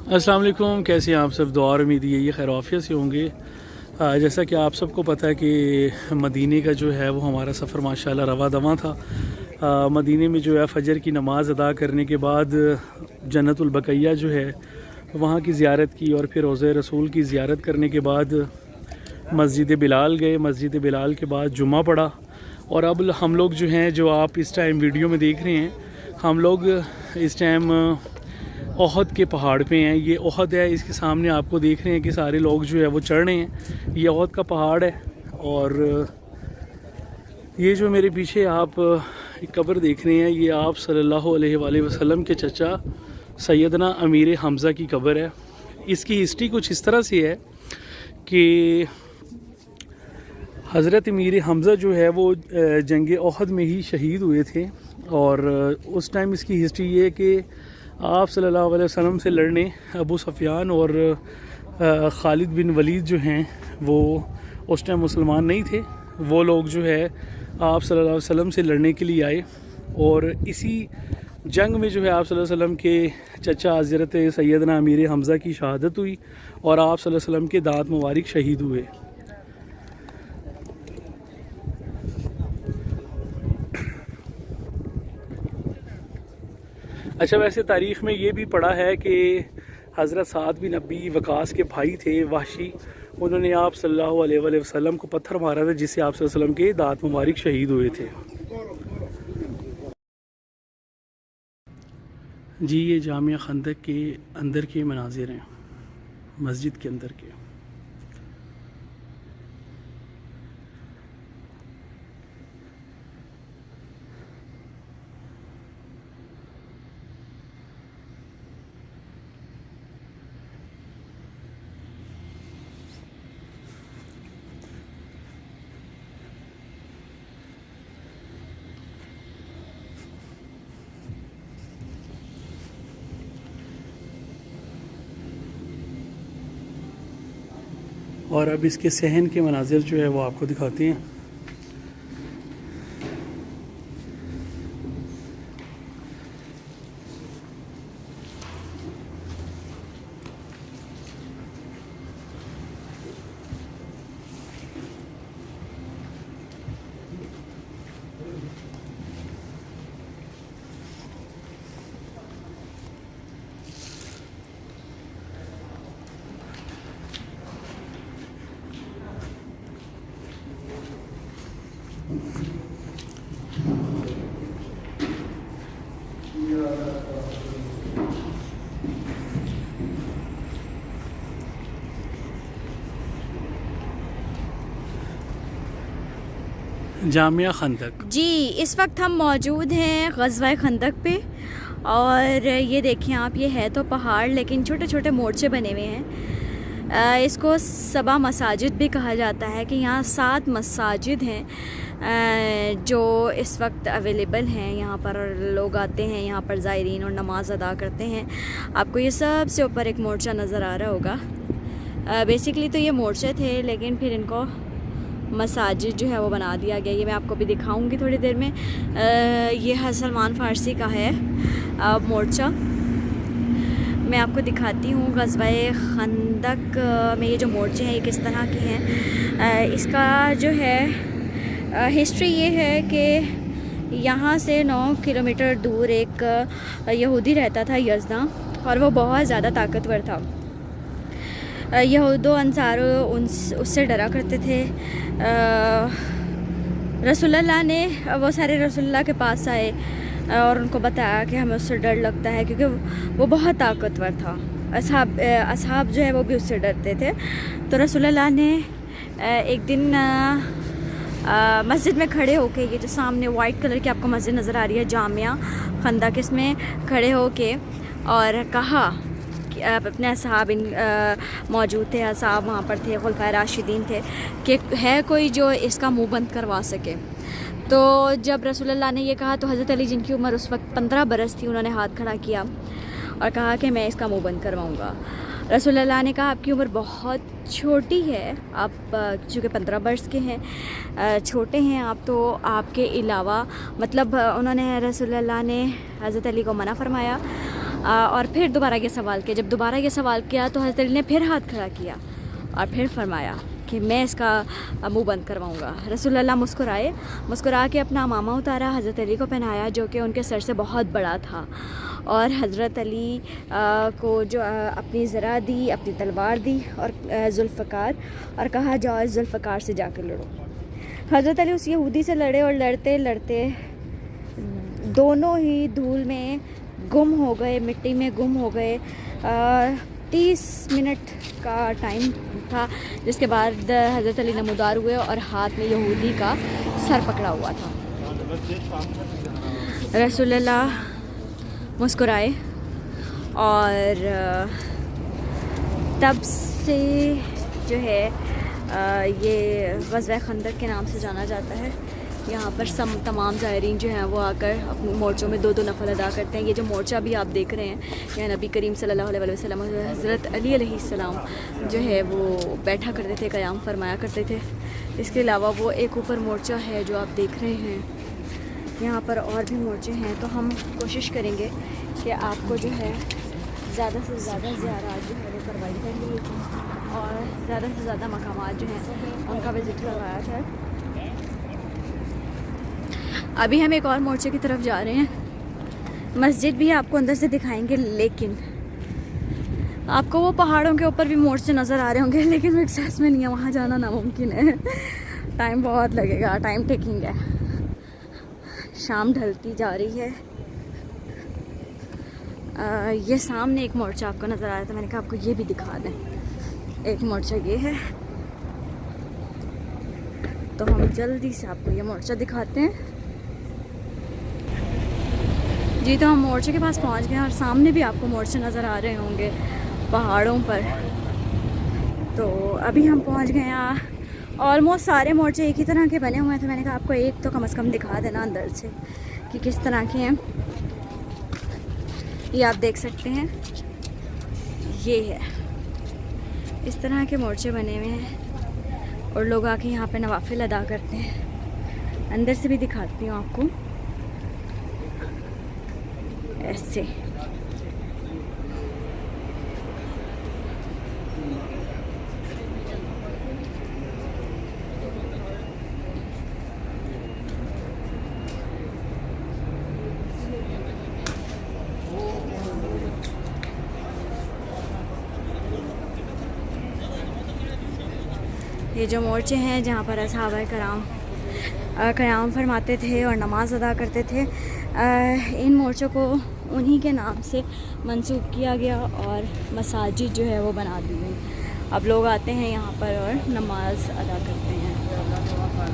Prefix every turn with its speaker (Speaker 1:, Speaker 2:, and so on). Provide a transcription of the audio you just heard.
Speaker 1: अस्सलाम वालेकुम, कैसे हैं आप सब। दुआ और उम्मीद यही खैर आफियत से होंगे। जैसा कि आप सबको पता है कि मदीने का जो है वो हमारा सफ़र माशाल्लाह रवा दवा था। मदीने में जो है फ़जर की नमाज़ अदा करने के बाद जन्नतुल बक़ैया जो है वहाँ की ज़ियारत की, और फिर रोज़े रसूल की ज़ियारत करने के बाद मस्जिद बिलाल गए। मस्जिद बिलाल के बाद जुम्मा पड़ा, और अब हम लोग जो हैं, जो आप इस टाइम वीडियो में देख रहे हैं, हम लोग इस टाइम ओहद के पहाड़ पे हैं। ये ओहद है, इसके सामने आपको देख रहे हैं कि सारे लोग जो है वो चढ़ रहे हैं। ये ओहद का पहाड़ है, और ये जो मेरे पीछे आप एक कब्र देख रहे हैं, ये आप सल्लल्लाहु अलैहि वसल्लम के चचा सैयदना अमीर हमज़ा की कब्र है। इसकी हिस्ट्री कुछ इस तरह से है कि हज़रत अमीर हमज़ा जो है वो जंग ओहद में ही शहीद हुए थे, और उस टाइम इसकी हिस्ट्री ये है कि आप सल्लल्लाहु अलैहि वसल्लम से लड़ने अबू सुफियान और खालिद बिन वलीद जो हैं वो उस टाइम मुसलमान नहीं थे। वो लोग जो है आप सल्लल्लाहु अलैहि वसल्लम से लड़ने के लिए आए, और इसी जंग में जो है आप सल्लल्लाहु अलैहि वसल्लम के चचा हज़रत सैयदना अमीर हमज़ा की शहादत हुई, और आप सल्लल्लाहु अलैहि वसल्लम के दांत मुबारक शहीद हुए। अच्छा, वैसे तारीख़ में ये भी पढ़ा है कि हज़रत साद बिन अबी वकास के भाई थे वाशी, उन्होंने आप सल्लल्लाहु अलैहि वसल्लम को पत्थर मारा था, जिससे आप सल्लल्लाहु अलैहि वसल्लम के दांत मुबारक शहीद हुए थे। जी, ये जामिया खंदक के अंदर के मनाजिर हैं, मस्जिद के अंदर के। और अब इसके सहन के मनाजिर जो है वो आपको दिखाते हैं। जामिया खंदक।
Speaker 2: जी, इस वक्त हम मौजूद हैं ग़ज़वा खंदक पे, और ये देखिए आप, ये है तो पहाड़ लेकिन छोटे छोटे मोर्चे बने हुए हैं। इसको सबा मसाजिद भी कहा जाता है कि यहाँ 7 मसाजिद हैं जो इस वक्त अवेलेबल हैं। यहाँ पर लोग आते हैं, यहाँ पर ज़ायरीन और नमाज अदा करते हैं। आपको ये सबसे ऊपर एक मोर्चा नज़र आ रहा होगा। बेसिकली तो ये मोर्चे थे, लेकिन फिर इनको मसाजिद जो है वो बना दिया गया। ये मैं आपको भी दिखाऊंगी थोड़ी देर में। ये है सलमान फ़ारसी का है मोर्चा। मैं आपको दिखाती हूँ ग़ज़वा खंदक में ये जो मोर्चे हैं ये किस तरह के हैं। इसका जो है हिस्ट्री ये है कि यहाँ से 9 किलोमीटर दूर एक यहूदी रहता था, यज़दा, और वो बहुत ज़्यादा ताकतवर था। यहूदो अंसारो उससे डरा करते थे। रसूलुल्लाह ने, वो सारे रसूलुल्लाह के पास आए और उनको बताया कि हमें उससे डर लगता है क्योंकि वो बहुत ताकतवर था। असहाब जो है वो भी उससे डरते थे। तो रसूलुल्लाह ने एक दिन मस्जिद में खड़े होके, ये जो सामने वाइट कलर की आपको मस्जिद नज़र आ रही है जामिया खंदक, इसमें खड़े होके और कहा कि अपने असहाब मौजूद थे, असहाब वहाँ पर थे, खुलफाए राशिदीन थे, कि है कोई जो इसका मुंह बंद करवा सके। तो जब रसूलुल्लाह ने ये कहा तो हज़रत अली, जिनकी उम्र उस वक्त 15 बरस थी, उन्होंने हाथ खड़ा किया और कहा कि मैं इसका मुंह बंद करवाऊँगा। रसूलुल्लाह ने कहा आपकी उम्र बहुत छोटी है, आप चूँकि 15 बरस के हैं, छोटे हैं आप, तो आपके अलावा, मतलब उन्होंने, रसूलुल्लाह ने हज़रत अली को मना फरमाया और फिर दोबारा ये सवाल किया। जब दोबारा ये सवाल किया तो हज़रत अली ने फिर हाथ खड़ा किया और फिर फरमाया कि मैं इसका मुंह बंद करवाऊँगा। रसूलुल्लाह मुस्कुरा के अपना अमामा उतारा, हज़रत अली को पहनाया जो कि उनके सर से बहुत बड़ा था, और हज़रत अली को जो अपनी ज़रा दी, अपनी तलवार दी और जुल्फ़कार, और कहा जाओ इस जुल्फ़कार से जाकर लड़ो। हज़रत अली उस यहूदी से लड़े और लड़ते लड़ते दोनों ही धूल में गुम हो गए, मिट्टी में गुम हो गए। 30 मिनट का टाइम था, जिसके बाद हज़रत अली नमूदार हुए और हाथ में यहूदी का सर पकड़ा हुआ था। रसूलुल्लाह मुस्कुराए और तब से जो है ये ग़ज़वा खंदक के नाम से जाना जाता है। यहाँ पर तमाम ज़ायरीन जो हैं वो आकर अपने मोर्चों में 2-2 नफल अदा करते हैं। ये जो मोर्चा भी आप देख रहे हैं, यहाँ नबी करीम सल्लल्लाहु अलैहि वसल्लम हज़रत अली अलैहिस्सलाम जो है वो बैठा करते थे, क़याम फरमाया करते थे। इसके अलावा वो एक ऊपर मोर्चा है जो आप देख रहे हैं। यहाँ पर और भी मोर्चे हैं, तो हम कोशिश करेंगे कि आपको जो है ज़्यादा से ज़्यादा ज़ियारत जो है वो करवाई जाएंगी और ज़्यादा से ज़्यादा मकामात जो हैं उनका विज़िट करवाया जाए। अभी हम एक और मोर्चे की तरफ जा रहे हैं। मस्जिद भी आपको अंदर से दिखाएंगे, लेकिन आपको वो पहाड़ों के ऊपर भी मोर्चे नज़र आ रहे होंगे, लेकिन एक्सेस में नहीं है, वहाँ जाना नामुमकिन है। टाइम बहुत लगेगा, टाइम टेकिंग है। शाम ढलती जा रही है। ये सामने एक मोर्चा आपको नज़र आ रहा था, मैंने कहा आपको ये भी दिखा दें। एक मोर्चा ये है, तो हम जल्दी से आपको ये मोर्चा दिखाते हैं। जी, तो हम मोर्चे के पास पहुंच गए हैं और सामने भी आपको मोर्चे नज़र आ रहे होंगे पहाड़ों पर। तो अभी हम पहुंच गए हैं। ऑलमोस्ट सारे मोर्चे एक ही तरह के बने हुए थे। मैंने कहा आपको एक तो कम से कम दिखा देना अंदर से कि किस तरह के हैं। ये आप देख सकते हैं, ये है, इस तरह के मोर्चे बने हुए हैं और लोग आके यहाँ पे नवाफिल अदा करते हैं। अंदर से भी दिखाती हूँ आपको, ऐसे। ये जो मोर्चे हैं जहाँ पर असहाबाए कराम क़याम फरमाते थे और नमाज़ अदा करते थे, इन मोर्चों को उन्हीं के नाम से मंसूब किया गया और मसाजिद जो है वो बना दी गई। अब लोग आते हैं यहाँ पर और नमाज़ अदा करते हैं।